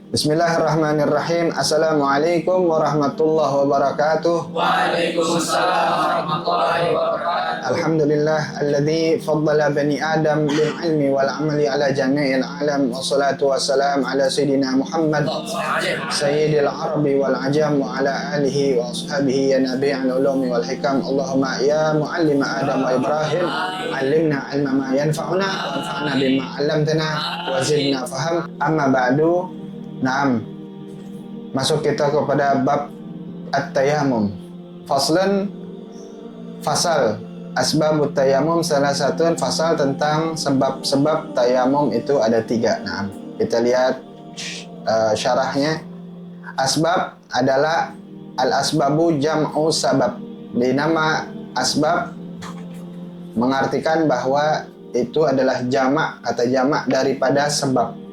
Bismillahirrahmanirrahim. Assalamualaikum warahmatullahi wabarakatuh. Waalaikumsalam warahmatullahi wabarakatuh. Alhamdulillah alladzi faddala bani Adam bil ilmi wal amali ala jami'il alam. Wassalatu wassalam ala sayyidina Muhammad sayyidil arabi wal ajam wa ala alihi wa ashabihi ya nabi'al ulumi wal hikam. Allahumma ya muallima Adam wa Ibrahim allimna ilma ma yanfa'una wanfa'na bima 'allamtana wa zidna faham. Amma ba'du. Naam. Masuk kita kepada bab at-tayammum. Fasal asbabut tayammum, salah satu fasal tentang sebab-sebab tayamum itu ada 3. Nah, kita lihat syarahnya. Asbab adalah al-asbabu jam'u sabab. Di nama asbab mengartikan bahwa itu adalah jamak, kata jamak daripada sebab.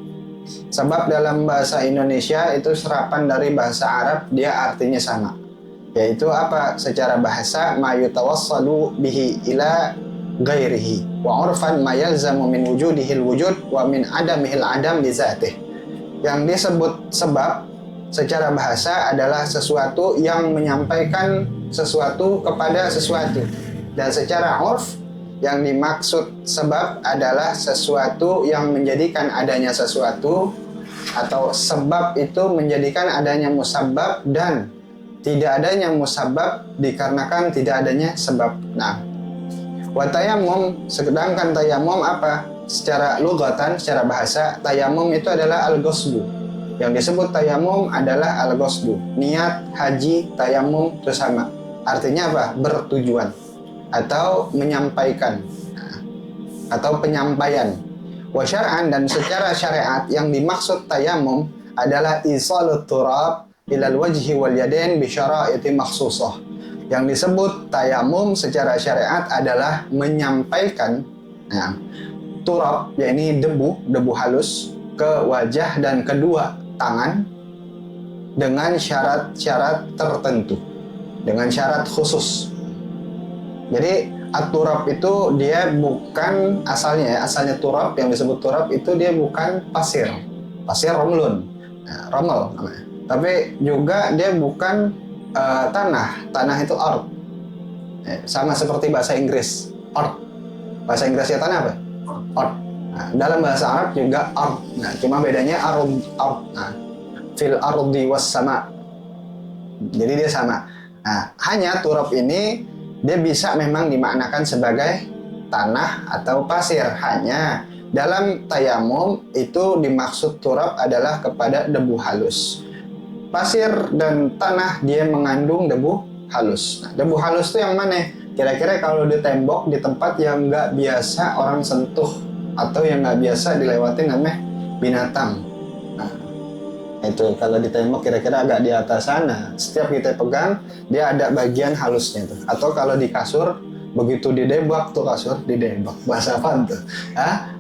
Sebab dalam bahasa Indonesia itu serapan dari bahasa Arab, dia artinya sama. Yaitu apa? Secara bahasa ma yutawassalu bihi ila ghairihi wa urfan ma yalzamu min wujudihil wujud wa min adamihil adam bi zatih. Yang disebut sebab secara bahasa adalah sesuatu yang menyampaikan sesuatu kepada sesuatu. Dan secara urf yang dimaksud sebab adalah sesuatu yang menjadikan adanya sesuatu, atau sebab itu menjadikan adanya musabbab, dan tidak adanya musabbab dikarenakan tidak adanya sebab. Nah, wa tayammum, sedangkan tayammum apa? Secara lugatan, secara bahasa, tayammum itu adalah al-ghuslu. Yang disebut tayammum adalah al-ghuslu. Niat haji tayammum itu sama. Artinya apa? Bertujuan atau menyampaikan, atau penyampaian. Wa syar'an, dan secara syariat yang dimaksud tayammum adalah isalut turab ilal wajhi wal yadain bi syara'iti makhsusah. Yang disebut tayammum secara syariat adalah menyampaikan turab, yakni debu halus, ke wajah dan kedua tangan dengan syarat-syarat tertentu, dengan syarat khusus. Jadi at-turab itu dia bukan asalnya turab, yang disebut turab itu dia bukan pasir romlun, romel namanya. Tapi juga dia bukan tanah itu ard. Sama seperti bahasa Inggris, ard. Bahasa Inggrisnya tanah apa? Ard. Nah, dalam bahasa Arab juga ard. Nah, cuma bedanya ard. Nah, fil ardi was sama. Jadi dia sama. Nah, hanya turab ini dia bisa memang dimaknakan sebagai tanah atau pasir. Hanya dalam tayamum itu dimaksud turab adalah kepada debu halus. Pasir dan tanah dia mengandung debu halus. Nah, debu halus itu yang mana? Kira-kira kalau di tembok, di tempat yang nggak biasa orang sentuh atau yang nggak biasa dilewatin namanya binatang. Nah, itu kalau di tembok kira-kira agak di atas sana, setiap kita pegang dia ada bagian halusnya tuh. Atau kalau di kasur, begitu didebak tuh kasur, didebak bahasa apa tuh?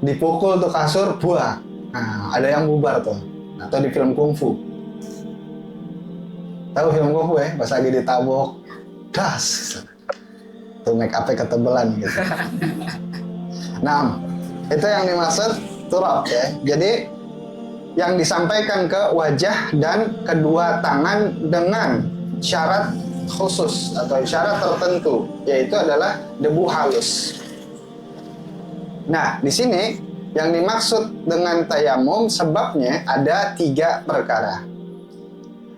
Dipukul tuh kasur, buah. Nah, ada yang bubar tuh. Atau di film kungfu, tahu film kungfu ya? Pas lagi ditabok, das, tuh make up-nya ketebelan gitu. Nah, itu yang dimaksud turab ya. Jadi yang disampaikan ke wajah dan kedua tangan dengan syarat khusus atau syarat tertentu, yaitu adalah debu halus. Nah, di sini yang dimaksud dengan tayamum sebabnya ada 3 perkara.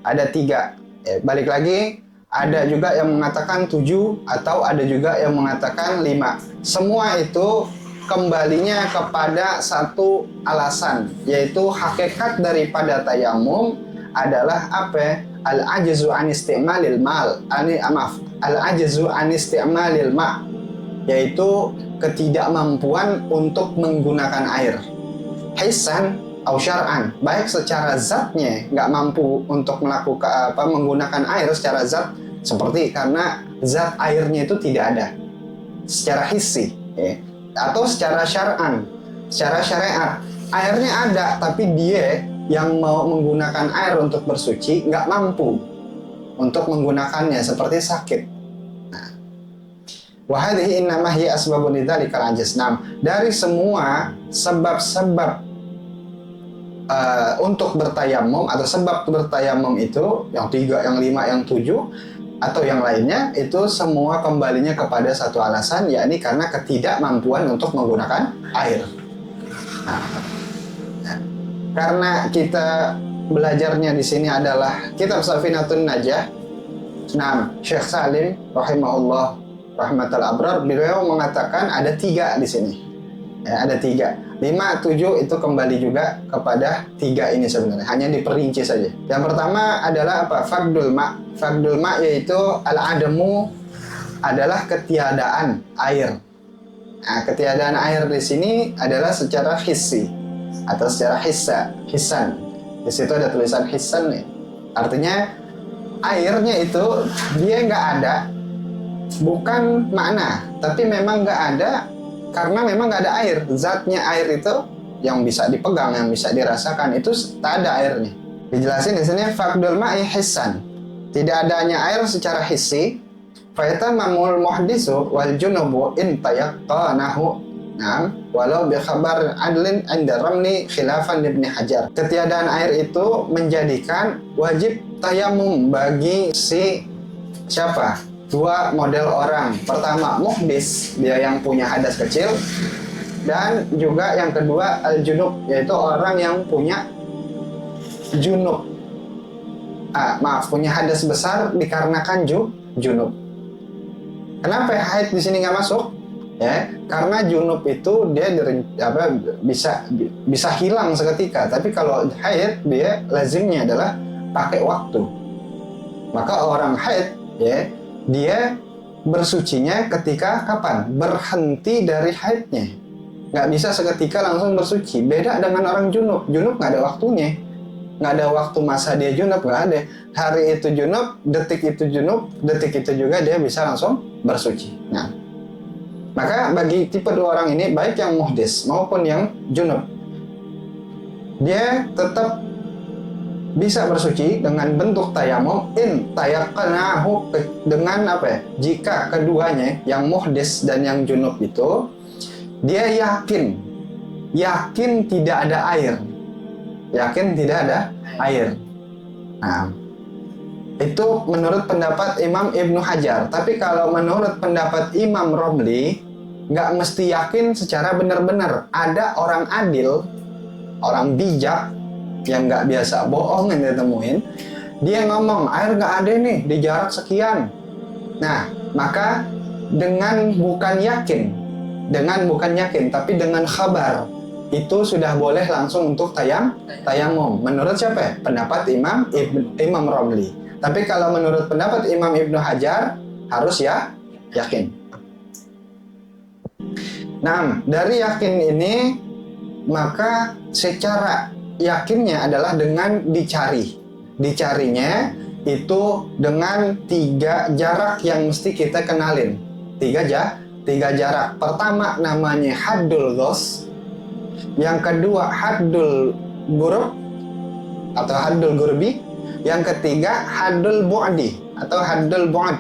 Ada 3. Balik lagi, ada juga yang mengatakan 7 atau ada juga yang mengatakan 5. Semua itu kembalinya kepada satu alasan, yaitu hakikat daripada tayamum adalah apa? Al-ajzu an isti'malil mal. Al-ajzu an isti'malil ma, yaitu ketidakmampuan untuk menggunakan air. Hissan atau syar'an, baik secara zatnya nggak mampu untuk melakukan menggunakan air secara zat, seperti karena zat airnya itu tidak ada secara hissi, atau secara syar'an, secara syariat airnya ada tapi dia yang mau menggunakan air untuk bersuci nggak mampu untuk menggunakannya, seperti sakit. Wa hadhihi innama hiya asbabun lidzalikal ajz. Dari semua sebab-sebab untuk bertayamum atau sebab bertayamum itu yang 3, yang 5, yang 7 atau yang lainnya itu semua kembalinya kepada satu alasan, yakni karena ketidakmampuan untuk menggunakan air. Nah, karena kita belajarnya di sini adalah kitab Safinatun Najah. Nah, Syekh Salim rahimahullah rahmatal abrar, beliau mengatakan ada 3 di sini. Ya, ada 3. 5, 7 itu kembali juga kepada 3 ini sebenarnya, hanya diperinci saja. Yang pertama adalah apa? Faqdul ma'. Faqdul ma' yaitu al-adamu adalah ketiadaan air. Nah, ketiadaan air di sini adalah secara hissi atau secara hissan. Di situ ada tulisan hissan nih. Artinya airnya itu dia nggak ada, bukan makna, tapi memang nggak ada karena memang nggak ada air. Zatnya air itu yang bisa dipegang, yang bisa dirasakan itu tak ada airnya. Dijelasin di sini faqdul ma'i hissan. Tidak adanya air secara hissi. Fayatamamul muhdisu wal junubu in tayaqqanahu. Naam, walau bi khabar adlin 'inda ramli khilafan Ibnu Hajar. Ketiadaan air itu menjadikan wajib tayamum bagi si siapa? 2 model orang. Pertama muhdis, dia yang punya hadas kecil, dan juga yang kedua al-junub, yaitu orang yang punya junub. Punya hadas besar dikarenakan junub. Kenapa haid di sini nggak masuk? Ya, karena junub itu dia bisa hilang seketika, tapi kalau haid dia lazimnya adalah pakai waktu. Maka orang haid ya, dia bersucinya ketika kapan? Berhenti dari haidnya. Nggak bisa seketika langsung bersuci. Beda dengan orang junub. Junub nggak ada waktunya. Nggak ada waktu masa dia junub, nggak ada. Hari itu junub, detik itu junub, detik itu juga dia bisa langsung bersuci. Nah, maka bagi tipe 2 orang ini, baik yang muhdis maupun yang junub, dia tetap bisa bersuci dengan bentuk tayamum in tayaqqanahu, dengan apa ya? Jika keduanya, yang muhdis dan yang junub itu, dia yakin tidak ada air. Yakin tidak ada air. Nah, itu menurut pendapat Imam Ibnu Hajar. Tapi kalau menurut pendapat Imam Romli, nggak mesti yakin secara benar-benar. Ada orang adil, orang bijak, yang nggak biasa bohong yang ditemuin, dia ngomong air nggak ada nih di jarak sekian. Nah, maka dengan bukan yakin tapi dengan khabar, itu sudah boleh langsung untuk tayamum. Menurut siapa ya? Pendapat Imam Romli. Tapi kalau menurut pendapat Imam Ibnu Hajar harus ya yakin. Nah, dari yakin ini maka secara yakinnya adalah dengan dicarinya itu dengan 3 jarak yang mesti kita kenalin. 3 jarak. Pertama namanya haddul ghos, yang kedua haddul gurub atau haddul gurbi, yang ketiga haddul bu'di atau haddul bu'd.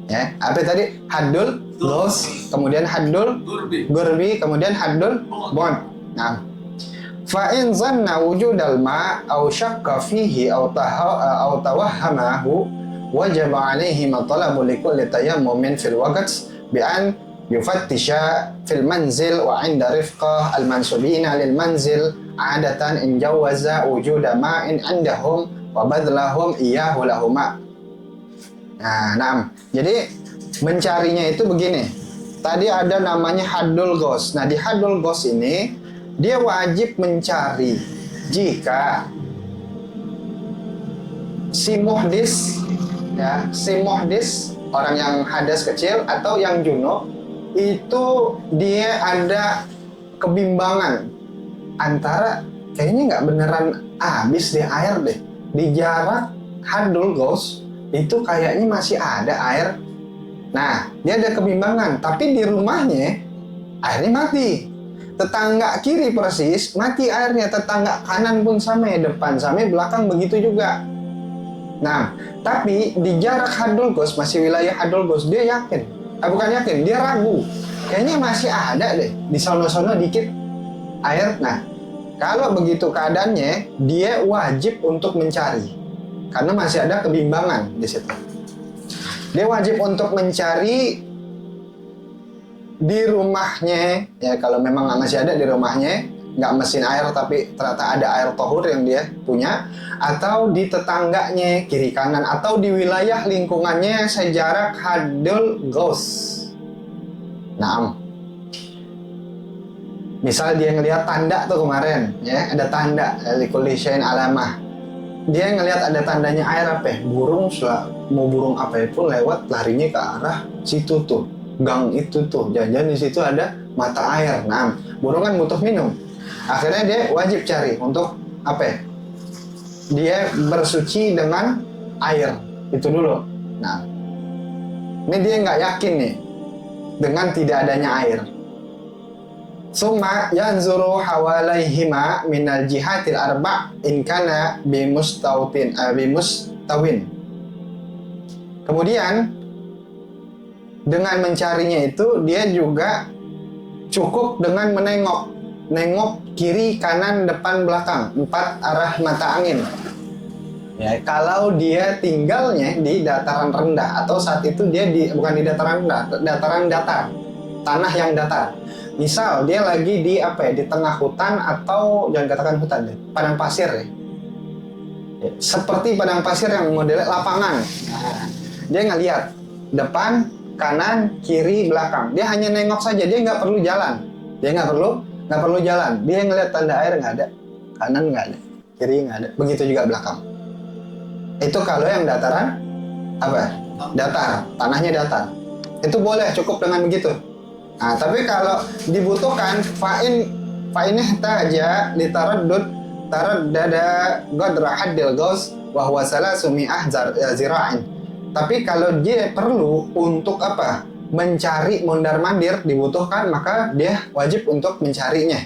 Ya, apa tadi? Haddul ghos, kemudian haddul gurbi, kemudian haddul bu'd. Nah, fa in zanna wujudal ma aw syakka fihi aw tawahhamahu wajaba alaihi ma talabu likulli tayammumin fil waqt bi an yufattisha fil manzil wa 'inda rifqah al mansubina lil manzil 'adatan in jawaza wujuda ma'in 'indahum wa badlahum iyyahu lahuma. Nah, jadi mencarinya itu begini. Tadi ada namanya haddul ghos. Nah, di haddul ghos ini dia wajib mencari jika si muhdis orang yang hadas kecil atau yang junub itu dia ada kebimbangan antara kayaknya nggak beneran habis deh air deh di jarak haddul ghos itu, kayaknya masih ada air. Nah, dia ada kebimbangan, tapi di rumahnya airnya mati. Tetangga kiri persis mati airnya, tetangga kanan pun sama, depan sama, belakang begitu juga. Nah, tapi di jarak haddul ghos, masih wilayah haddul ghos, dia yakin, bukan yakin, dia ragu, kayaknya masih ada deh di sono-sono dikit air. Nah, Kalau begitu keadaannya, dia wajib untuk mencari. Karena masih ada kebimbangan di situ. Dia wajib untuk mencari di rumahnya, ya kalau memang masih ada di rumahnya, nggak mesin air tapi ternyata ada air tohur yang dia punya, atau di tetangganya kiri kanan, atau di wilayah lingkungannya sejarak hadul ghaus. Nah, misal dia ngelihat tanda tuh kemarin, ya ada tanda likulli syai'in alamah. Dia ngelihat ada tandanya air apa? Burung mau burung apa itu lewat larinya ke arah situ tuh, gang itu tuh, jangan-jangan di situ ada mata air. Nah, burung kan butuh minum. Akhirnya dia wajib cari untuk apa? Dia bersuci dengan air itu dulu. Nah, ini dia nggak yakin nih dengan tidak adanya air. Summa yanzuru hawalaihima minal jihatil arba' in kana bimustawin. Kemudian dengan mencarinya itu dia juga cukup dengan nengok kiri, kanan, depan, belakang, 4 arah mata angin. Ya, kalau dia tinggalnya di dataran rendah atau saat itu dia bukan di dataran rendah, dataran datar, tanah yang datar. Misal dia lagi di di tengah hutan, atau jangan katakan hutan deh, padang pasir ya. Seperti padang pasir yang modelnya lapangan. Nah, dia ngeliat depan, kanan, kiri, belakang. Dia hanya nengok saja, dia nggak perlu jalan. Dia nggak perlu jalan. Dia ngeliat tanda air nggak ada, kanan nggak ada, kiri nggak ada. Begitu juga belakang. Itu kalau yang dataran datar, tanahnya datar. Itu boleh cukup dengan begitu. Nah, tapi kalau dibutuhkan fa'in ihtaja li taraddada qadra haddil ghaus wa huwa salasumi'ah zira'in. Tapi kalau dia perlu untuk mencari mondar-mandir, dibutuhkan, maka dia wajib untuk mencarinya.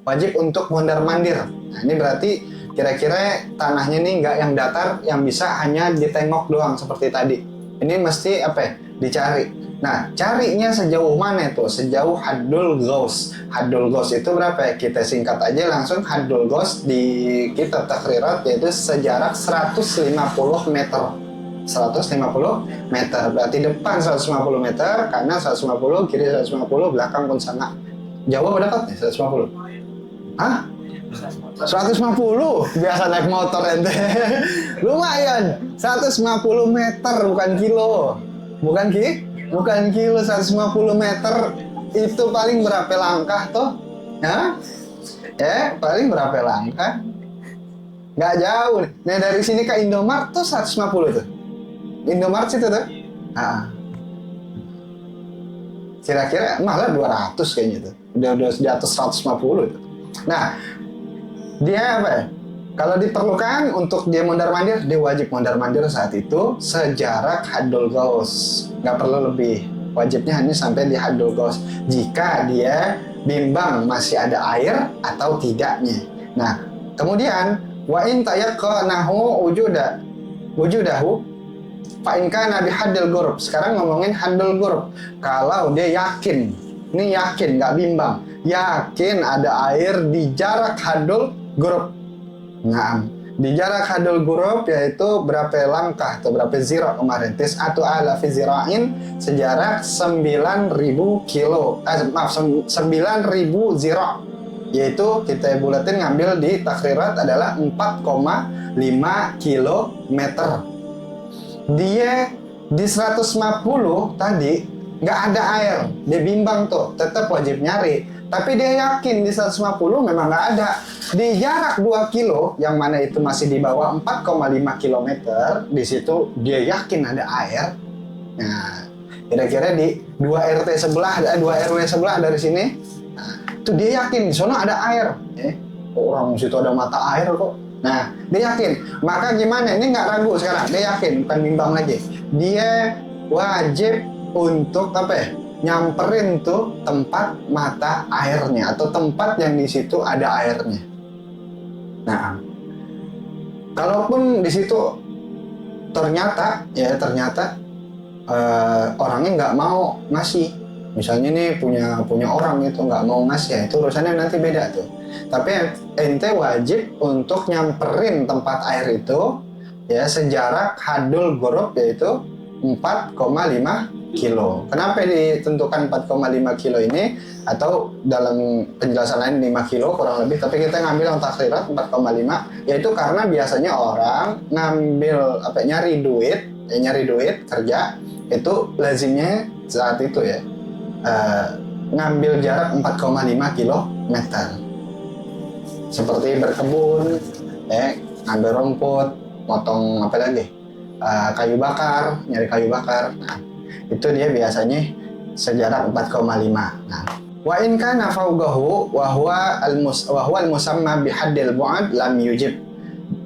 Wajib untuk mondar-mandir. Nah, ini berarti kira-kira tanahnya ini nggak yang datar, yang bisa hanya ditengok doang seperti tadi. Ini mesti dicari. Nah, carinya sejauh mana itu? Sejauh haddul ghaus. Haddul ghaus itu berapa ya? Kita singkat aja langsung. Haddul ghaus di kitab Takhrirat yaitu sejarak 150 meter. 150 meter. Berarti depan 150 meter, kanan 150, kiri 150, belakang pun sama. Jauh apa dekat nih 150? Hah? 150? Biasa naik motor ente. Lumayan. 150 meter bukan kilo. Bukan kilo, 150 meter itu paling berapa langkah tuh? Hah? Paling berapa langkah? Nggak jauh. Nah, dari sini ke Indomaret tuh 150 tuh. Indomaret situ tuh. Nah. Kira-kira malah 200 kayaknya tuh. Udah di atas 150 tuh. Nah, dia kalau diperlukan untuk dia mondar-mandir, dia wajib mondar-mandir saat itu sejarak haddul ghaus. Nggak perlu lebih. Wajibnya hanya sampai di haddul ghaus. Jika dia bimbang masih ada air atau tidaknya. Nah, kemudian wa in tayaqqanahu wujudahu fa in kana bi haddil ghurub. Sekarang ngomongin haddul ghurub. Kalau dia yakin, ini yakin, nggak bimbang, yakin ada air di jarak haddul ghurub. Nah, di jarak hadul ghurub yaitu berapa langkah atau berapa zira kemarin? Tis'atu alafi zira'in, sejarak 9.000 kilo. 9.000 zira. Yaitu kita bulatin ngambil di Takhrirat adalah 4,5 kilometer. Dia di 150 tadi nggak ada air, dia bimbang tuh, tetap wajib nyari. Tapi dia yakin di 150 memang nggak ada. Di jarak 2 kilo, yang mana itu masih di bawah 4,5 kilometer, di situ dia yakin ada air. Nah, kira-kira di 2 RT sebelah, 2 RW sebelah dari sini, nah, itu dia yakin di sana ada air. Orang situ ada mata air kok. Nah, dia yakin. Maka gimana? Ini nggak ragu sekarang. Dia yakin, bukan bimbang lagi. Dia wajib untuk nyamperin tuh tempat mata airnya atau tempat yang di situ ada airnya. Nah, kalaupun di situ ternyata orangnya nggak mau ngasih, misalnya nih punya orang itu nggak mau ngasih, ya itu urusannya nanti beda tuh. Tapi ente wajib untuk nyamperin tempat air itu ya sejarak hadul ghurub, yaitu 4,5 kilo. Kenapa ditentukan 4,5 kilo ini? Atau dalam penjelasan lain 5 kilo kurang lebih, tapi kita ngambil yang takhrirat 4,5, yaitu karena biasanya orang ngambil nyari duit kerja itu lazimnya saat itu ya ngambil jarak 4,5 kilometer, seperti berkebun, ngambil rumput, motong kayu bakar, nyari kayu bakar. Nah, itu dia biasanya sejarak 4,5. Nah, wa in kana fawqahu wa huwa al-musamma bihaddil bu'ad lam yujib.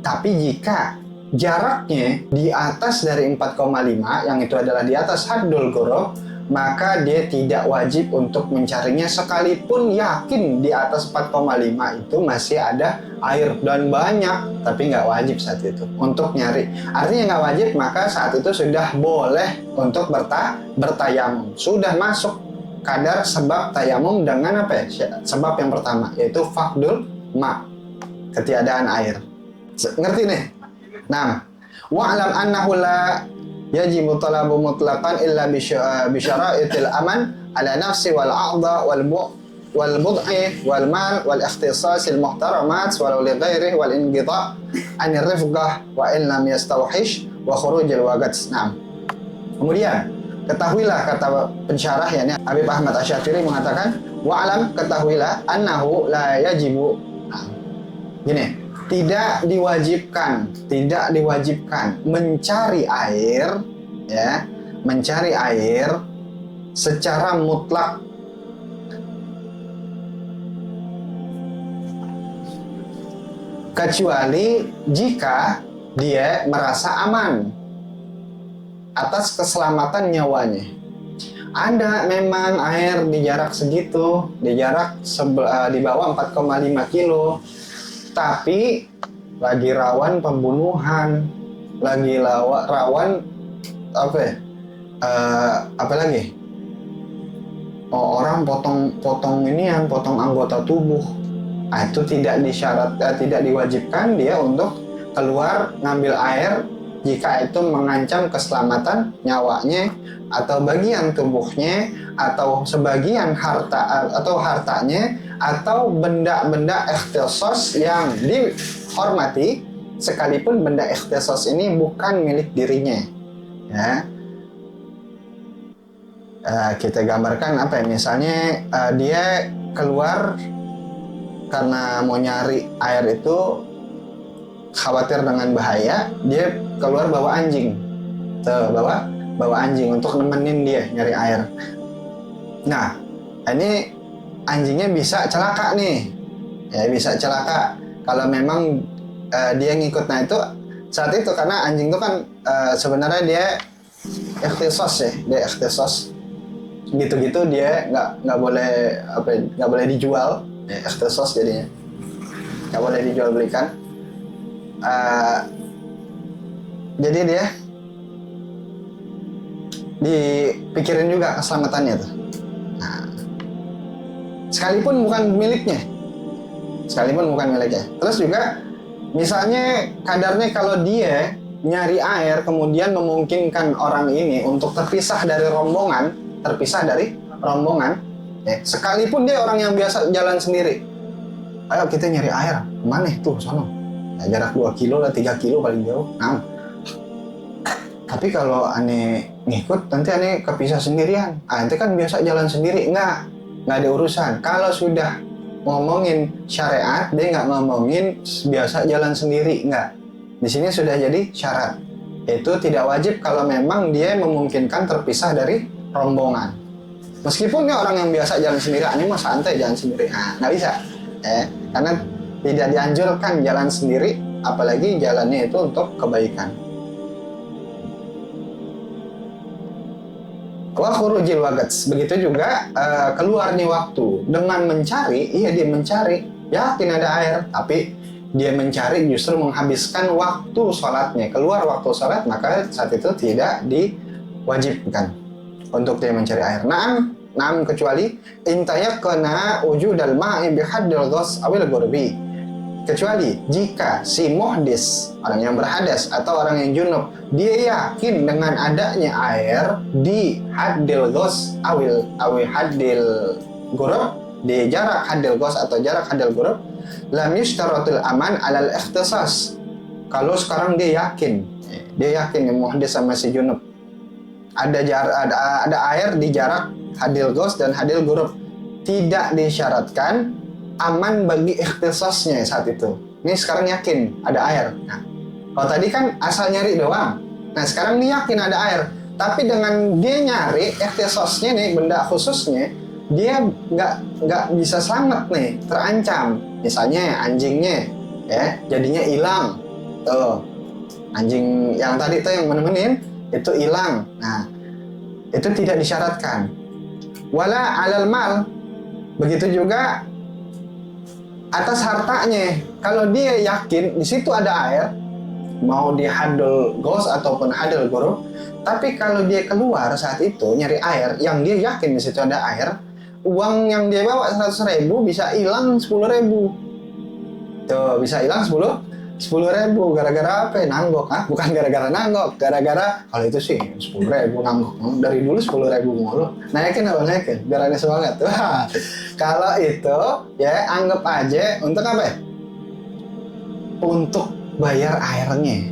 Tapi jika jaraknya di atas dari 4,5, yang itu adalah di atas haddul ghurub, maka dia tidak wajib untuk mencarinya sekalipun yakin di atas 4,5 itu masih ada air dan banyak, tapi nggak wajib saat itu untuk nyari. Artinya nggak wajib, maka saat itu sudah boleh untuk bertayamum. Sudah masuk kadar sebab tayamum dengan sebab yang pertama, yaitu faqdul ma, ketiadaan air. Ngerti nih? Nah, wa'lam annahu la yajibu talabu mutlaqan illa bi syara'itil aman ala nafsi wal a'dha wal bud'i wal mal wal ikhtisas al muhtaramat walau li ghairihi wal inqita' an rifqah wa in lam yastawhish wa khuruj al waqt. Nah, kemudian ketahuilah, kata pensyarah yakni Habib Ahmad Asy-Syafiri mengatakan, wa'lam, ketahuilah annahu la yajibu. Nah, gini, tidak diwajibkan mencari air, ya, mencari air secara mutlak, kecuali jika dia merasa aman atas keselamatan nyawanya. Ada memang air di jarak segitu, di jarak di bawah 4,5 kilo, tapi lagi rawan pembunuhan, lagi rawan apa lagi? Orang potong anggota tubuh. Nah, itu tidak diwajibkan dia untuk keluar ngambil air jika itu mengancam keselamatan nyawanya atau bagian tubuhnya atau sebagian hartanya atau benda-benda ikhtisas yang dihormati, sekalipun benda ikhtisas ini bukan milik dirinya. Ya, kita gambarkan misalnya dia keluar karena mau nyari air itu khawatir dengan bahaya, dia keluar bawa anjing, bawa anjing untuk nemenin dia nyari air. Nah, ini anjingnya bisa celaka nih, ya bisa celaka kalau memang dia ngikut. Nah, itu saat itu karena anjing itu kan sebenarnya dia ikhtisas ya, dia ikhtisas gitu-gitu, dia nggak boleh dijual, ya, ikhtisas jadinya nggak boleh dijual belikan. Jadi dia dipikirin juga keselamatannya tuh. Nah, sekalipun bukan miliknya. Terus juga misalnya kadarnya kalau dia nyari air kemudian memungkinkan orang ini untuk terpisah dari rombongan, ya, sekalipun dia orang yang biasa jalan sendiri. Ayo kita nyari air, mana tuh sono? Ya, jarak 2 kilo lah, 3 kilo paling jauh. Nah, tapi kalau aneh ngikut, nanti aneh kepisah sendirian. Nanti kan biasa jalan sendiri, nggak ada urusan. Kalau sudah ngomongin syariat, dia nggak ngomongin biasa jalan sendiri, nggak. Di sini sudah jadi syarat. Itu tidak wajib kalau memang dia memungkinkan terpisah dari rombongan. Meskipun dia orang yang biasa jalan sendiri, aneh mah santai jalan sendiri, nggak bisa. Karena tidak dianjurkan jalan sendiri, apalagi jalannya itu untuk kebaikan. Wa khurujil waqts, begitu juga keluarnya waktu dengan mencari. Dia mencari, yakin ada air, tapi dia mencari justru menghabiskan waktu sholatnya, keluar waktu sholat, maka saat itu tidak diwajibkan untuk dia mencari air. Nah, Nam kecuali intayakana wujudal ma'i bihaddil ghos awil ghurbi. Kecuali jika si muhdis, orang yang berhadas atau orang yang junub, dia yakin dengan adanya air di haddil ghos awil haddil ghurab, di jarak haddil ghos atau jarak haddil ghurab, lam yushtaratul aman alal ikhtisas. Kalau sekarang dia yakin yang muhdis sama si junub ada air di jarak hadil ghaus dan hadil ghurab, tidak disyaratkan aman bagi ikhtisasnya saat itu. Ini sekarang yakin ada air. Nah, kalau tadi kan asal nyari doang. Nah, sekarang dia yakin ada air, tapi dengan dia nyari ikhtisasnya nih, benda khususnya, dia nggak bisa selamat nih, terancam. Misalnya anjingnya ya jadinya hilang. Tuh, anjing yang tadi tuh yang menemenin itu hilang. Nah, itu tidak disyaratkan. Wala alal mal, begitu juga atas hartanya. Kalau dia yakin di situ ada air, mau di hadul ghaus ataupun hadul ghurab, tapi kalau dia keluar saat itu nyari air, yang dia yakin di situ ada air, uang yang dia bawa 100.000 bisa hilang 10.000. Tuh, bisa hilang 10.000 gara-gara apa? Nanggok. Bukan gara-gara nanggok, gara-gara kalau itu sih 10.000 nanggok. Dari dulu 10.000 mulu. Naikin apa naikin? Biar ada semangat. Wah, kalau itu ya anggap aja untuk apa ya? Untuk bayar airnya.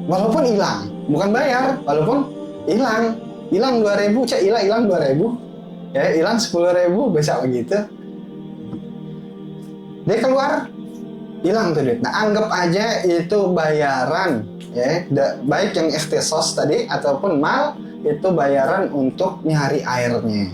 Walaupun hilang, bukan bayar, walaupun hilang 2.000, hilang 2.000. Ya, hilang 10.000 bisa begitu. Dia keluar hilang tuh duit. Nah, anggap aja itu bayaran ya, baik yang ikhtisas tadi ataupun mal, itu bayaran untuk nyari airnya.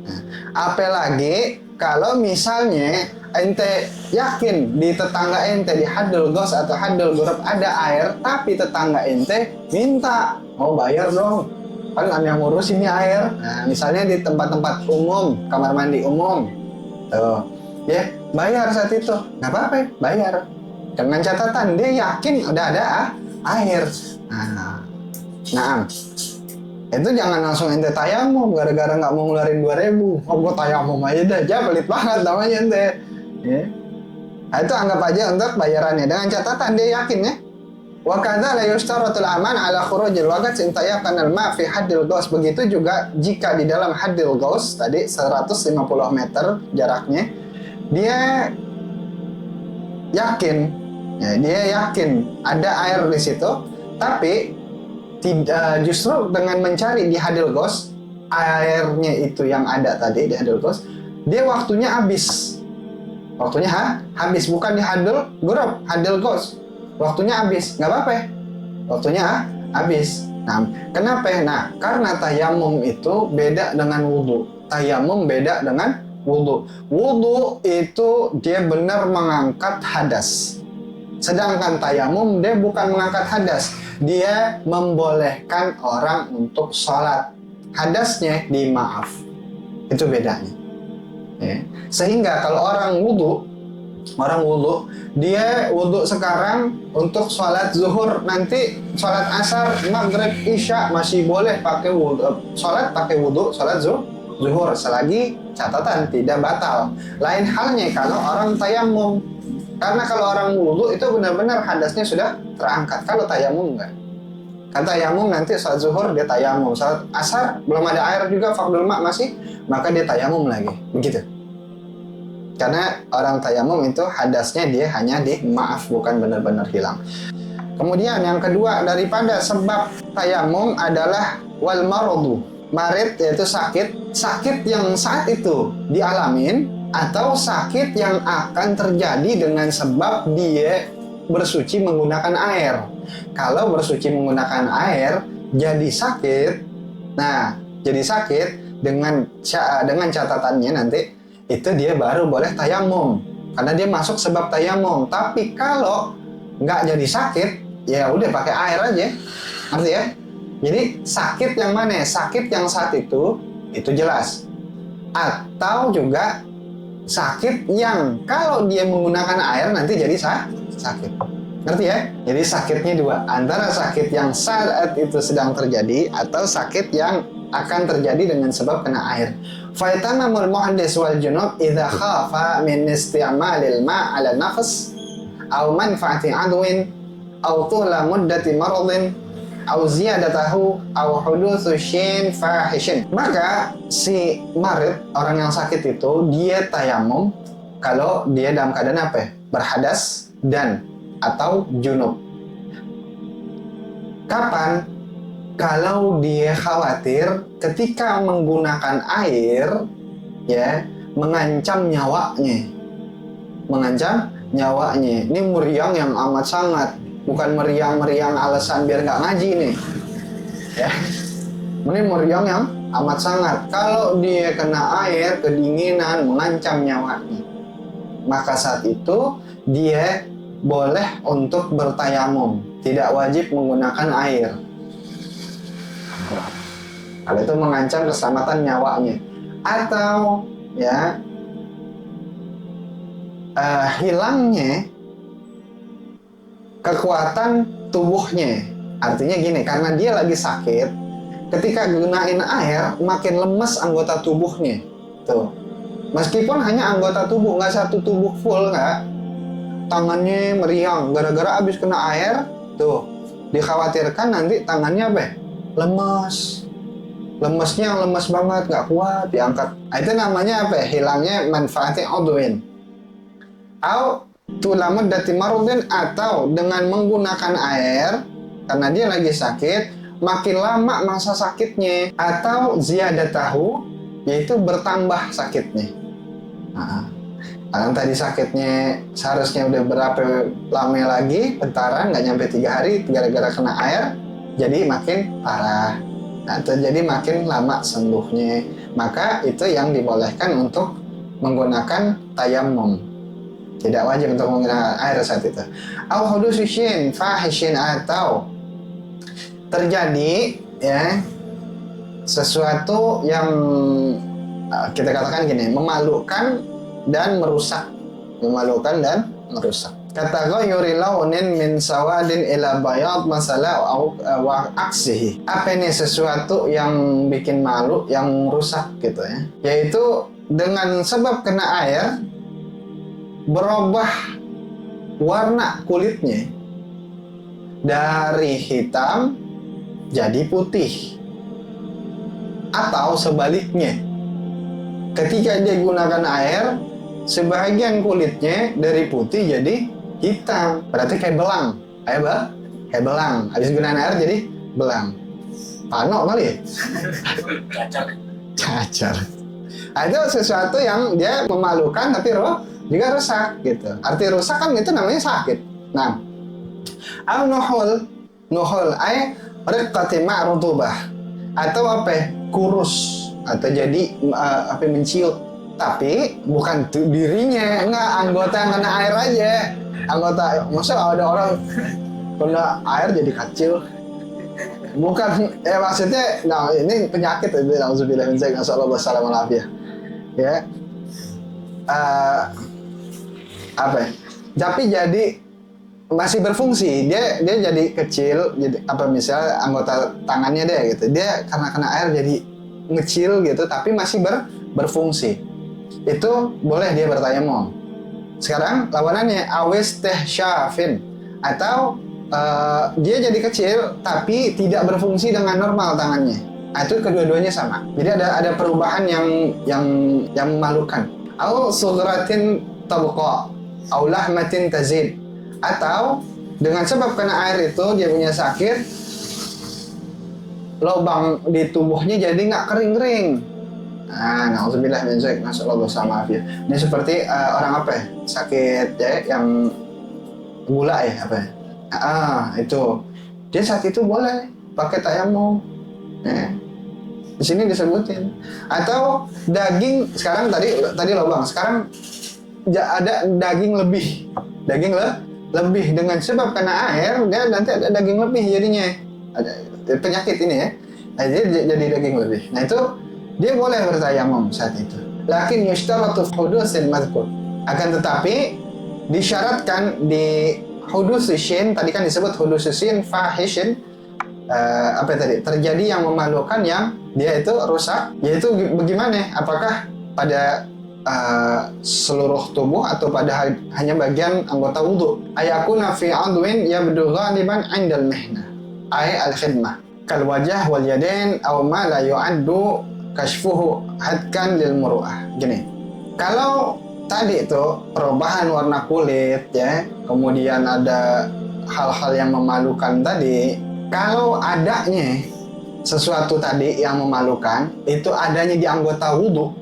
Nah, apalagi kalau misalnya ente yakin di tetangga ente di hadul ghaus atau hadul ghurab ada air, tapi tetangga ente minta mau bayar dong, kan yang ngurus ini air. Nah, misalnya di tempat-tempat umum, kamar mandi umum tuh ya, bayar saat itu, nggak apa-apa, bayar. Dengan catatan dia yakin udah ada air. Nah, itu jangan langsung ente tayamum gara-gara nggak mau ngeluarin 2.000. Oh, gue tayamum aja dah, pelit banget namanya ente. Ya. Nah, itu anggap aja untuk bayarannya. Dengan catatan dia yakin ya. Wa kadza la yushtaratul aman ala khurujil waqt intayaqan al-ma' fi haddil ghaus. Begitu juga jika di dalam haddil ghaus tadi 150 meter jaraknya, dia yakin ada air di situ, tapi tidak, justru dengan mencari di hadil ghaus, airnya itu yang ada tadi di hadil ghaus, dia waktunya habis, bukan di hadil ghurab, hadil ghaus waktunya habis, nggak apa-apa, waktunya habis. Nah, kenapa? Nah, karena tayamum itu beda dengan wudhu. Tayamum beda dengan wudhu. Wudhu itu dia benar mengangkat hadas. Sedangkan tayamum dia bukan mengangkat hadas. Dia membolehkan orang untuk sholat. Hadasnya dimaaf. Itu bedanya. Ya. Sehingga kalau orang wudhu, dia wudhu sekarang untuk sholat zuhur, nanti sholat asar, maghrib, isya masih boleh pakai wudhu. Sholat pakai wudhu, sholat zuhur selagi catatan tidak batal. Lain halnya kalau orang tayamum, karena kalau orang wudhu itu benar-benar hadasnya sudah terangkat. Kalau tayamum enggak. Kan tayamum nanti saat zuhur dia tayamum, saat asar belum ada air juga, fardul ma' masih, maka dia tayamum lagi, begitu. Karena orang tayamum itu hadasnya dia hanya dimaaf, bukan benar-benar hilang. Kemudian yang kedua daripada sebab tayamum adalah wal maradu. Marid yaitu sakit yang saat itu dialamin, atau sakit yang akan terjadi dengan sebab dia bersuci menggunakan air. Kalau bersuci menggunakan air jadi sakit, nah jadi sakit dengan catatannya nanti itu dia baru boleh tayamum karena dia masuk sebab tayamum. Tapi kalau nggak jadi sakit, ya udah pakai air aja, ngerti ya? Jadi sakit yang mana? Sakit yang saat itu jelas. Atau juga sakit yang kalau dia menggunakan air nanti jadi sakit. Ngerti ya? Jadi sakitnya dua. Antara sakit yang saat itu sedang terjadi atau sakit yang akan terjadi dengan sebab kena air. Fayatamamul muhaddis wal junub idza khafa min isti'malil ma' 'ala nafs aw manfaati adwin aw tula muddati maradin aw ziyadatahu aw hudutsu syai'in fahishin. Maka si marid, orang yang sakit itu, dia tayamum kalau dia dalam keadaan apa? Berhadas dan atau junub. Kapan? Kalau dia khawatir ketika menggunakan air, ya, mengancam nyawanya. Mengancam nyawanya. Ini meriang yang amat sangat. Bukan meriang-meriang alasan biar nggak ngaji nih. Ya. Ini meriang yang amat sangat. Kalau dia kena air, kedinginan, mengancam nyawanya, maka saat itu dia boleh untuk bertayamum. Tidak wajib menggunakan air. Kalau itu mengancam keselamatan nyawanya, atau ya hilangnya kekuatan tubuhnya. Artinya gini, karena dia lagi sakit, ketika gunain air makin lemes anggota tubuhnya. Tuh, meskipun hanya anggota tubuh, nggak satu tubuh full, nggak. Tangannya meriang gara-gara abis kena air. Tuh, dikhawatirkan nanti tangannya apa? Lemes. Lemesnya lemes banget, nggak kuat diangkat. Nah, itu namanya apa? Hilangnya manfaatnya udwin. Au tulamud dati marudin, atau dengan menggunakan air karena dia lagi sakit, makin lama masa sakitnya, atau ziyadatahu, yaitu bertambah sakitnya. Nah, yang tadi sakitnya seharusnya udah berapa lama lagi, bentaran, nggak nyampe 3 hari, gara-gara kena air, jadi makin parah. Atau jadi makin lama sembuhnya. Maka itu yang dibolehkan untuk menggunakan tayamum. Tidak wajib untuk menggunakan air saat itu. Au hudutsu syai'in fahishin, atau terjadi ya sesuatu yang kita katakan gini, memalukan dan merusak. Memalukan dan merusak. Kata ghayyuri launin min sawadin ila bayad masalah wa aksihi. Apa ini sesuatu yang bikin malu, yang rusak gitu ya? Yaitu dengan sebab kena air berubah warna kulitnya dari hitam jadi putih, atau sebaliknya. Ketika dia gunakan air, sebagian kulitnya dari putih jadi hitam, berarti kayak belang, kayak belang. Habis gunakan air jadi belang. Panok kali ya? Cacar. Nah, itu sesuatu yang dia memalukan tapi juga rusak gitu. Arti rusak kan itu namanya sakit. Nah, al nuhul ay riqqati ma'rutubah, atau apa? Kurus, atau jadi menciut. Tapi bukan dirinya, enggak, anggota yang kena air aja. Anggota, masa ada orang kena air jadi kecil? Bukan, ya maksudnya, nah ini penyakit itu, nauzubillah min dzalik, nasallallahu alaihi wasallam. Ya, apa? Tapi jadi masih berfungsi, dia jadi kecil, jadi apa, misalnya anggota tangannya dia gitu, dia karena kena air jadi ngecil gitu, tapi masih berfungsi. Itu boleh dia bertayamum. Sekarang lawanannya awis teh syafin, atau dia jadi kecil tapi tidak berfungsi dengan normal tangannya. Nah, itu kedua-duanya sama. Jadi ada perubahan yang memalukan. Au sughratin tabqa, au lahmatin tazid, atau dengan sebab kena air itu dia punya sakit, lubang di tubuhnya jadi nggak kering-kering. Nah, nauzubillah min dzalik, nasallallahu alaihi. Ini seperti orang apa ya? Sakit ya, yang gula ya, apa ya? Itu. Dia saat itu boleh pakai tayamum. Ya. Di sini disebutin. Atau daging, sekarang tadi lubang, sekarang ada daging lebih. Lebih dengan sebab kena air, dia nanti ada daging lebih jadinya. Ada penyakit ini ya. Nah, jadi daging lebih. Nah, itu dia boleh bertayamum saat itu. Lakin yushtaratu hudutsin madhkur. Akan tetapi disyaratkan di hudutsu syai'in, tadi kan disebut hudutsu syai'in fahishin, terjadi yang memalukan yang dia itu rusak, yaitu bagaimana? Apakah pada seluruh tubuh atau pada hanya bagian anggota wudhu? Ayakuna fi adwin yabdu ghaliban 'indal mihna ay al-khidmah kal wajah wal yadain aw ma la yu'addu kashfuhu hadkan lil muru'ah. Gini, kalau tadi itu perubahan warna kulit ya, kemudian ada hal-hal yang memalukan tadi, kalau adanya sesuatu tadi yang memalukan itu adanya di anggota wudhu,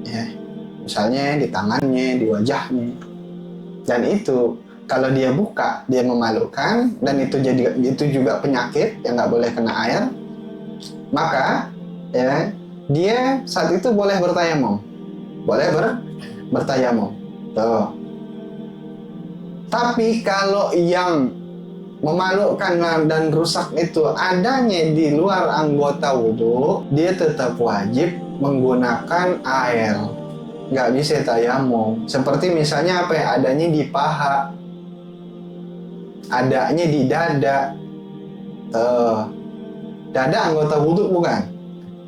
ya, misalnya di tangannya, di wajahnya, dan itu kalau dia buka dia memalukan dan itu juga penyakit yang nggak boleh kena air, maka ya dia saat itu boleh bertayamum, bertayamum. Tuh. Tapi kalau yang memalukan dan rusak itu adanya di luar anggota wudhu, dia tetap wajib menggunakan air, nggak bisa tayamum. Seperti misalnya apa ya, adanya di paha, adanya di dada. Dada anggota wudhu bukan?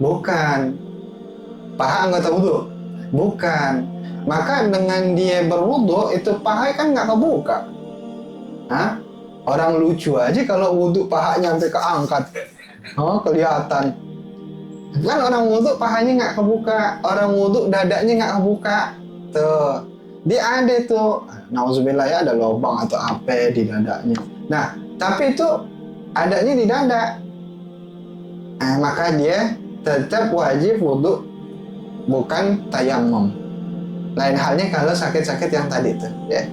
Bukan. Paha anggota wudhu? Bukan. Maka dengan dia berwudhu itu paha kan nggak kebuka. Hah? Orang lucu aja kalau wudhu pahanya sampai keangkat. Oh, kelihatan. Kan orang wudhu pahanya nggak kebuka, orang wudhu dadanya nggak kebuka. Tuh, dia ada tuh, nauzubillah ya, ada lubang atau apa di dadanya. Nah, tapi itu adanya di dada. Nah, maka dia tetap wajib wudhu, bukan tayamum. Lain halnya kalau sakit-sakit yang tadi tuh. Ya.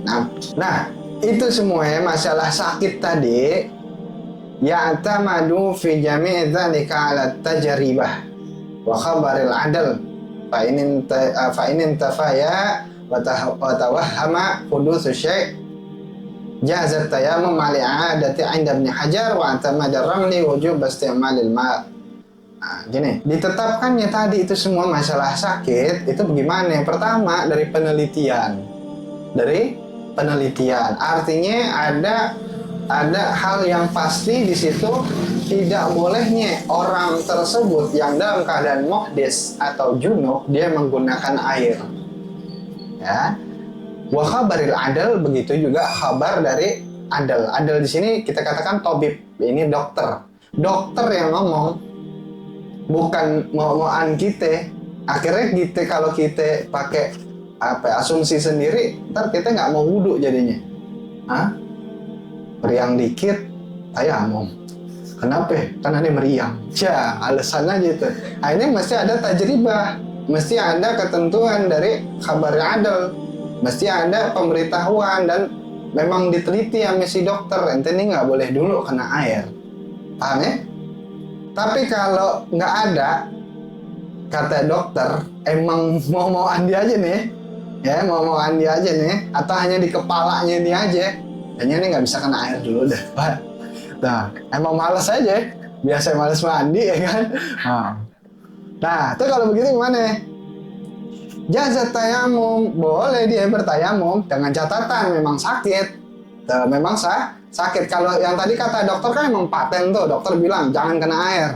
Nah, itu semua masalah sakit tadi. Ya'tamadu fi jami'i dzalika 'ala tajribah wa khabaril 'adl fa in intafaya wa tawahhama hudutsu syai' jazat tayammum 'ala 'adati 'inda Ibnu Hajar wa atamada ramli wujub isti'malil ma'. Nah, gini, ditetapkannya tadi itu semua masalah sakit itu bagaimana? Pertama dari penelitian. Artinya ada hal yang pasti di situ, tidak bolehnya orang tersebut yang dalam keadaan muhdis atau junub dia menggunakan air. Ya. Wa khabaril adal, begitu juga kabar dari adal. Adal di sini kita katakan tabib, ini dokter. Dokter yang ngomong, bukan mau-mauan kita. Akhirnya kita kalau kita pakai asumsi sendiri, ntar kita nggak mau wudhu jadinya. Hah? Meriang dikit, tayamum. Kenapa? Karena dia meriang. Ya, alasannya gitu. Nah, ini mesti ada tajribah, mesti ada ketentuan dari kabar adal, mesti ada pemberitahuan dan memang diteliti sama si dokter. Ente ini nggak boleh dulu kena air. Paham ya? Tapi kalau nggak ada, kata dokter, emang mau-mauan dia aja nih, ya mau-mauan dia aja nih, atau hanya di kepalanya dia aja, kayaknya ini nggak bisa kena air dulu deh, Pak. Nah, emang males aja, biasa males mandi ya kan. Nah, itu kalau begitu gimana? Jazat tayamum, boleh dia bertayamum dengan catatan memang sakit, memang sakit. Kalau yang tadi kata dokter kan memang paten tuh, dokter bilang jangan kena air.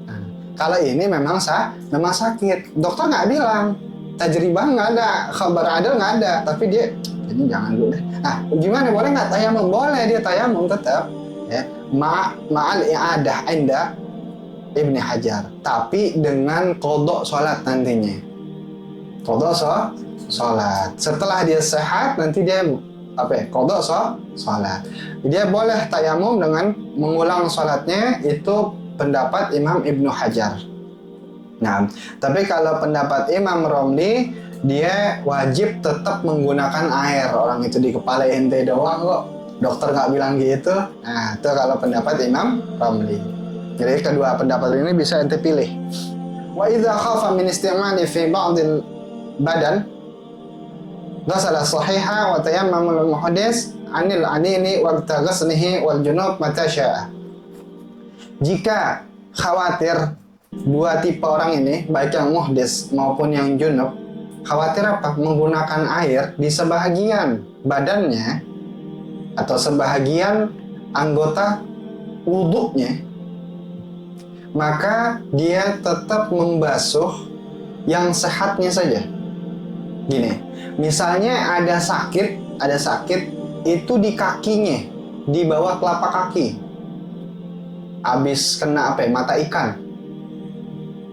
Nah, kalau ini memang sakit, dokter nggak bilang, tajribah nggak ada, kabar adil nggak ada, tapi dia ini jangan dulu deh. Nah, gimana, boleh nggak tayamum? Boleh dia tayamum tetap, ya, ma'al i'adah inda Ibnu Hajar, tapi dengan qadha sholat nantinya. Qadha sholat. Setelah dia sehat nanti dia qadha sholat. Dia boleh tayamum dengan mengulang sholatnya, itu pendapat Imam Ibnu Hajar. Nah, tapi kalau pendapat Imam Romli, dia wajib tetap menggunakan air. Orang itu di kepala ente doang kok, dokter nggak bilang gitu. Nah, itu kalau pendapat Imam Romli. Jadi kedua pendapat ini bisa ente pilih. Wa idza khafa min istimali fi ba'dil badan ghasala sahiha wa tayammama al-muhdis 'anil 'anini wa taghasnihi wal junub mata syaa. Jika khawatir dua tipe orang ini, baik yang muhdis maupun yang junub, khawatir apa? Menggunakan air di sebahagian badannya atau sebahagian anggota wudunya, maka dia tetap membasuh yang sehatnya saja. Gini, misalnya ada sakit itu di kakinya, di bawah telapak kaki. Habis kena apa ya? Mata ikan.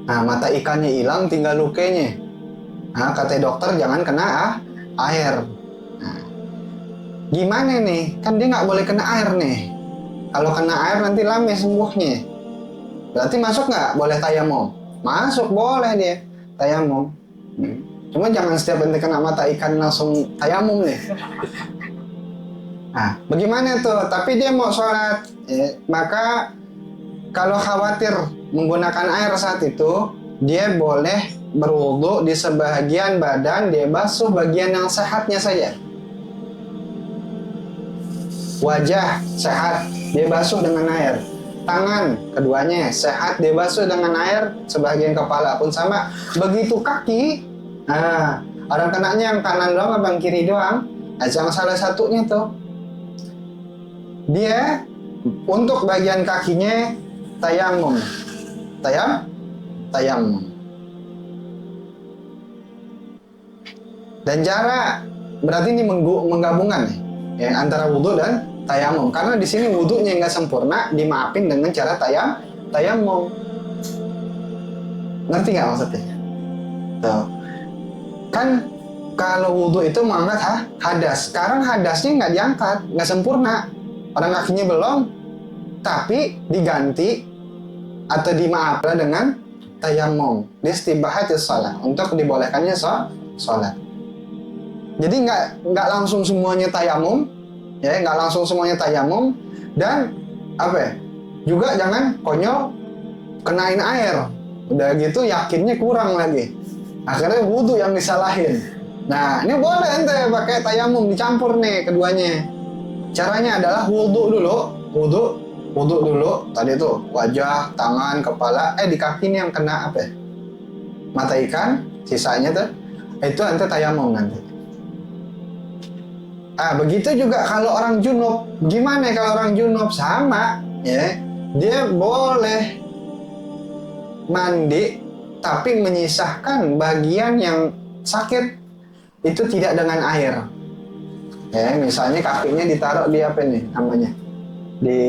Nah, mata ikannya hilang, tinggal lukanya. Nah, kata dokter jangan kena air. Nah, gimana nih? Kan dia nggak boleh kena air nih. Kalau kena air nanti lama sembuhnya. Berarti masuk nggak? Boleh tayamum? Masuk, boleh dia tayamum. Cuma jangan setiap nanti kena mata ikan langsung tayamum nih. Nah, bagaimana tuh? Tapi dia mau sholat, maka kalau khawatir menggunakan air saat itu, dia boleh berwudu di sebagian badan, dia basuh bagian yang sehatnya saja. Wajah sehat, dia basuh dengan air. Tangan keduanya sehat, dia basuh dengan air. Sebagian kepala pun sama. Begitu kaki, nah orang kenanya yang kanan doang apa yang kiri doang? Nah, yang salah satunya tuh, dia untuk bagian kakinya tayamum. Tayamum. Dan cara berarti ini menggabungkan nih, ya, antara wudhu dan tayamum. Karena di sini wudhunya nggak sempurna, dimaafin dengan cara tayamum. Ngerti nggak maksudnya? Tuh. Kan kalau wudhu itu mengangkat hadas. Sekarang hadasnya nggak diangkat, nggak sempurna. Orang kakinya belum, tapi diganti atau dimaafkan dengan tayamum. Listibahatis shalah, untuk dibolehkannya sholat. Jadi nggak langsung semuanya tayamum, ya, nggak langsung semuanya tayamum. Dan apa ya, juga jangan konyol kenain air, udah gitu yakinnya kurang lagi, akhirnya wudhu yang disalahin. Nah, ini boleh ente pakai tayamum, dicampur nih keduanya. Caranya adalah wudhu dulu. Tadi tuh wajah, tangan, kepala, di kaki ini yang kena apa ya? Mata ikan, sisanya tuh itu ente tayamum nanti. Begitu juga kalau orang junub. Gimana kalau orang junub? Sama, ya. Dia boleh mandi, tapi menyisahkan bagian yang sakit itu tidak dengan air. Ya, misalnya kakinya ditaruh di apa nih namanya? Di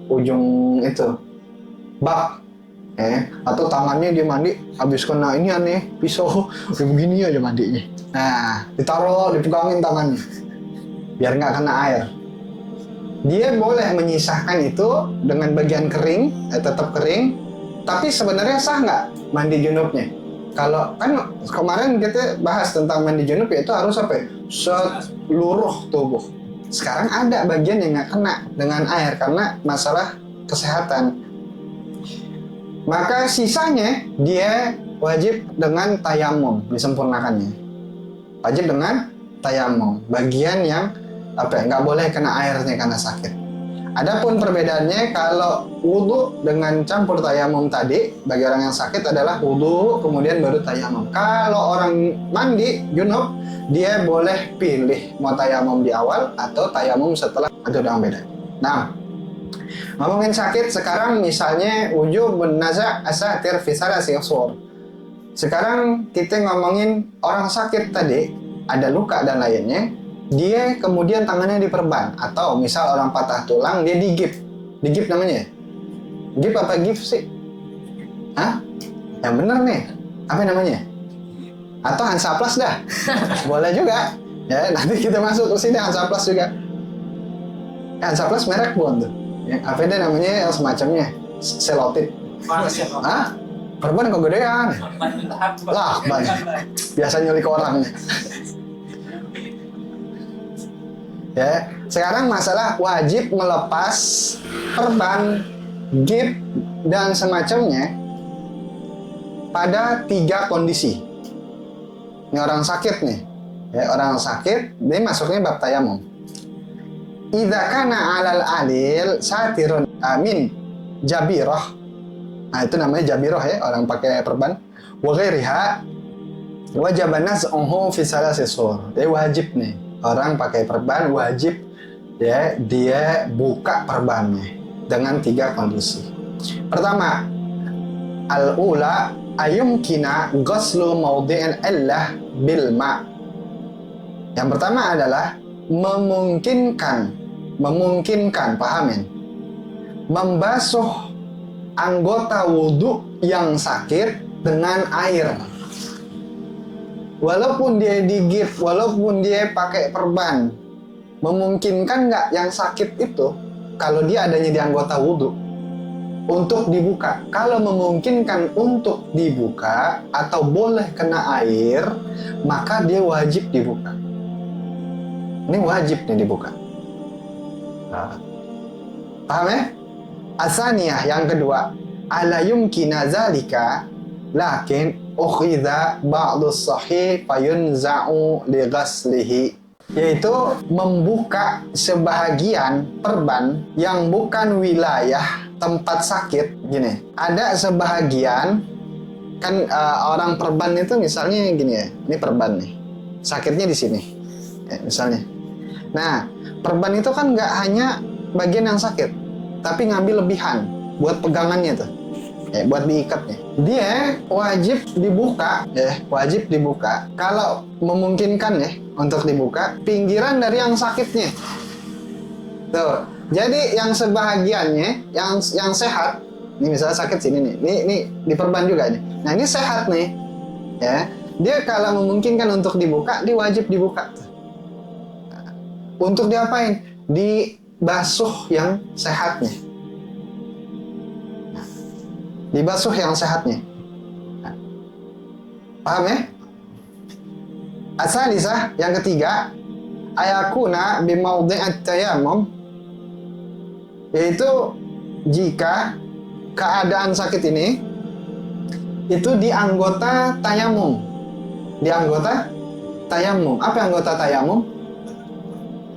ujung itu bak, atau tangannya dia mandi habis kena ini aneh pisau, begini aja mandinya. Nah, ditaruh, dipegangin tangannya biar nggak kena air. Dia boleh menyisahkan itu dengan bagian kering, tetap kering. Tapi sebenarnya sah nggak mandi junubnya? Kalau kan kemarin kita bahas tentang mandi junub, yaitu harus apa ya? Seluruh tubuh. Sekarang ada bagian yang nggak kena dengan air karena masalah kesehatan. Maka sisanya dia wajib dengan tayamum, disempurnakannya. Wajib dengan tayamum. Bagian yang nggak boleh kena airnya karena sakit. Adapun perbedaannya, kalau wudhu dengan campur tayamum tadi, bagi orang yang sakit adalah wudhu kemudian baru tayamum. Kalau orang mandi junub, dia boleh pilih mau tayamum di awal atau tayamum setelah, itu udah beda. Nah, ngomongin sakit sekarang, misalnya wujub naza asatir fi salasi usur. Sekarang kita ngomongin orang sakit tadi, ada luka dan lainnya. Dia kemudian tangannya diperban, atau misal orang patah tulang dia digip namanya. Gip apa gif sih? Yang bener nih, apa namanya? Atau Hansaplast dah, boleh juga. Ya, nanti kita masuk ke sini Hansaplast juga. Hansaplast merek bukan tuh? Apa dia namanya yang semacamnya? Selotip. Perban kegedean. Lah, banyak. Biasa nyulik orang. Ya, sekarang masalah wajib melepas perban, gip, dan semacamnya pada 3 kondisi. Ini orang sakit nih, ya, orang sakit, dia masuknya bab tayamum. Idza kana 'alal alil satirun amin jabirah. Nah, itu namanya jabirah ya, orang pakai perban. Wa ghairiha wajib naz'uhu fi salasi sur. Dia wajib nih. Orang pakai perban wajib ya dia buka perbannya. dengan 3 kondisi. Pertama, al-ula ayumkina ghuslu mawdi'il illah bil ma. Yang pertama adalah memungkinkan, pahamin, membasuh anggota wudhu yang sakit dengan air. Walaupun dia digigit, walaupun dia pakai perban, memungkinkan nggak yang sakit itu, kalau dia adanya di anggota wudhu, untuk dibuka? Kalau memungkinkan untuk dibuka atau boleh kena air, maka dia wajib dibuka. Ini wajib nih dibuka. Paham ya? Asaniyah, yang kedua, ala yumkina zalika lakin ukhidha ba'du sahih fayunza'u li ghaslihi, yaitu membuka sebahagian perban yang bukan wilayah tempat sakit. Gini, ada sebahagian kan orang perban itu misalnya gini ya, ini perban nih, sakitnya di sini ya, misalnya. Nah, perban itu kan nggak hanya bagian yang sakit, tapi ngambil lebihan buat pegangannya tuh, ya, buat diikatnya. Dia wajib dibuka, ya, wajib dibuka. Kalau memungkinkan ya untuk dibuka pinggiran dari yang sakitnya. Tuh, jadi yang sebahagiannya, yang sehat, ini misalnya sakit sini nih, ini diperban juga nih. Nah ini sehat nih, ya. Dia kalau memungkinkan untuk dibuka, dia wajib dibuka. Untuk diapain? Dibasuh yang sehatnya. Dibasuh yang sehatnya. Paham ya? Asalisah, yang ketiga, ayakuna bimawdi'at tayammum, yaitu jika keadaan sakit ini itu di anggota tayamum. Di anggota tayamum. Apa anggota tayamum?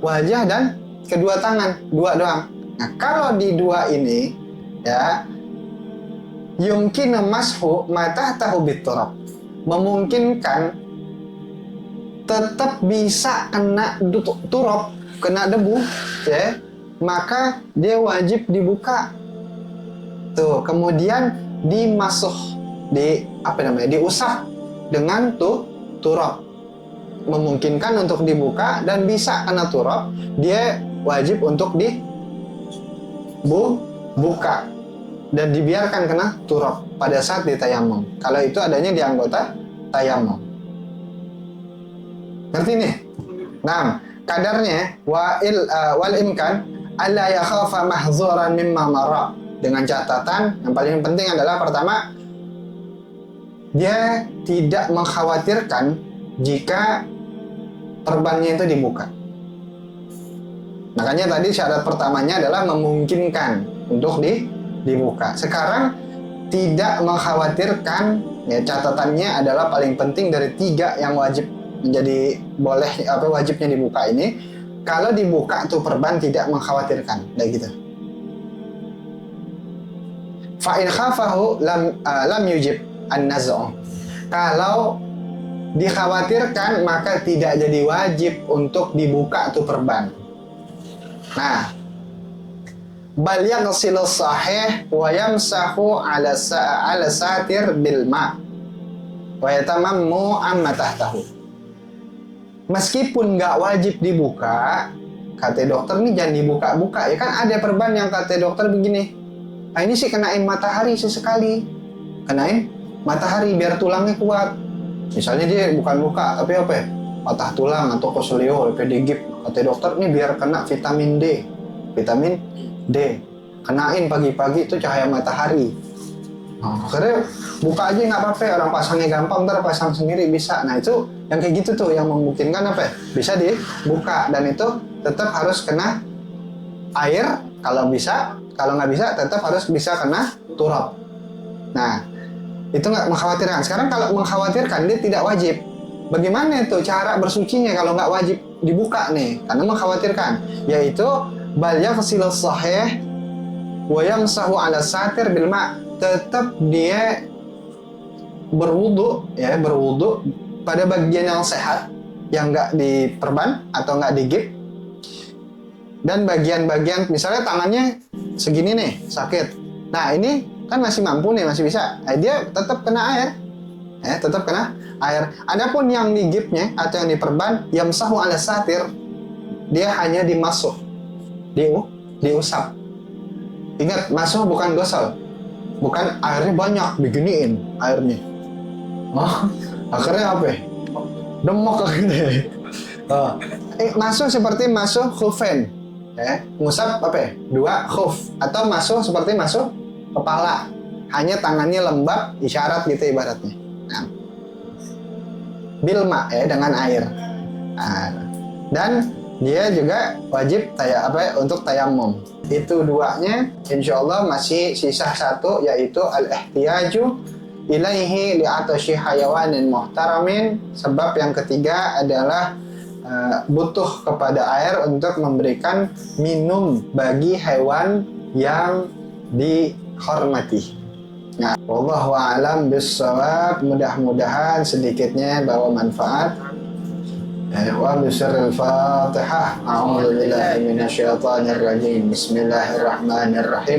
Wajah dan kedua tangan, 2 doang. Nah, kalau di 2 ini ya, yumkin mashu mata tahu biturab, memungkinkan tetap bisa kena turab, kena debu, ya, maka dia wajib dibuka. Tuh, kemudian dimasuh, diusap dengan turab. Memungkinkan untuk dibuka dan bisa kena turab, dia wajib untuk dibuka dan dibiarkan kena turab pada saat ditayamum. Kalau itu adanya di anggota tayamum. Ngerti nih? Nah, kadarnya wal imkan alla yakhafa mahzuran mimma mara. Dengan catatan yang paling penting adalah pertama, dia tidak mengkhawatirkan jika perbannya itu dibuka. Makanya tadi syarat pertamanya adalah memungkinkan untuk dibuka. Sekarang tidak mengkhawatirkan, ya, catatannya adalah paling penting dari 3 yang wajib menjadi wajibnya dibuka ini. Kalau dibuka tuh perban tidak mengkhawatirkan, kayak gitu. Fa in khafahu lam yujib an-naz'u. Kalau dikhawatirkan maka tidak jadi wajib untuk dibuka tuh perban. Nah, bal yaghsilu sahih wa yamsahu ala satir bil ma wa yatamammu amma tahtahu. Meskipun nggak wajib dibuka, kata dokter nih jangan dibuka-buka. Ya kan ada perban yang kata dokter begini, nah ini sih kenain matahari sesekali, kenain matahari biar tulangnya kuat. Misalnya dia bukan luka, tapi apa ya? Patah tulang atau koselio, digigit. Kata dokter, ini biar kena vitamin D. Vitamin D. Kenain pagi-pagi itu cahaya matahari. Nah, akhirnya buka aja nggak apa-apa, orang pasangnya gampang, ntar pasang sendiri bisa. Nah itu, yang kayak gitu tuh, yang memungkinkan apa ya? Bisa dibuka, dan itu tetap harus kena air, kalau bisa. Kalau nggak bisa, tetap harus bisa kena turab. Nah, itu nggak mengkhawatirkan. Sekarang kalau mengkhawatirkan, dia tidak wajib. Bagaimana itu cara bersucinya kalau nggak wajib dibuka nih? Karena mengkhawatirkan, yaitu bal yaghsilu sahih wa yamsahu ala satir bil ma. Tetap dia berwudu pada bagian yang sehat, yang nggak diperban atau nggak digigit, Dan bagian-bagian, misalnya tangannya segini nih, sakit. Nah, ini kan masih mampu nih, masih bisa. Dia tetap kena air. Tetap kena air. Adapun yang digipnya atau yang diperban, yamsahu ala satir, dia hanya dimasuh, diusap. Ingat, masuh bukan gosol. Bukan airnya banyak, diginiin airnya. Oh, akhirnya apa? Demok akhirnya. Oh. Masuh seperti masuh khufen. Ngusap apa ya? 2 khuf. Atau masuh seperti masuh kepala. Hanya tangannya lembab, isyarat gitu ibaratnya. Nah. Bilma dengan air. Nah. Dan dia juga wajib untuk tayamum. Itu 2-nya, insya Allah masih sisa 1, yaitu al-ihtiyaju ilaihi li'atashi hayawanin muhtaramin. Sebab yang ketiga adalah butuh kepada air untuk memberikan minum bagi hewan yang dihormati. Nah, wallahu a'lam bissawab. Mudah-mudahan sedikitnya bawa manfaat. Wa bisirril Fatihah. A'udzu billahi minasyaitonir rajim. Bismillahirrahmanirrahim.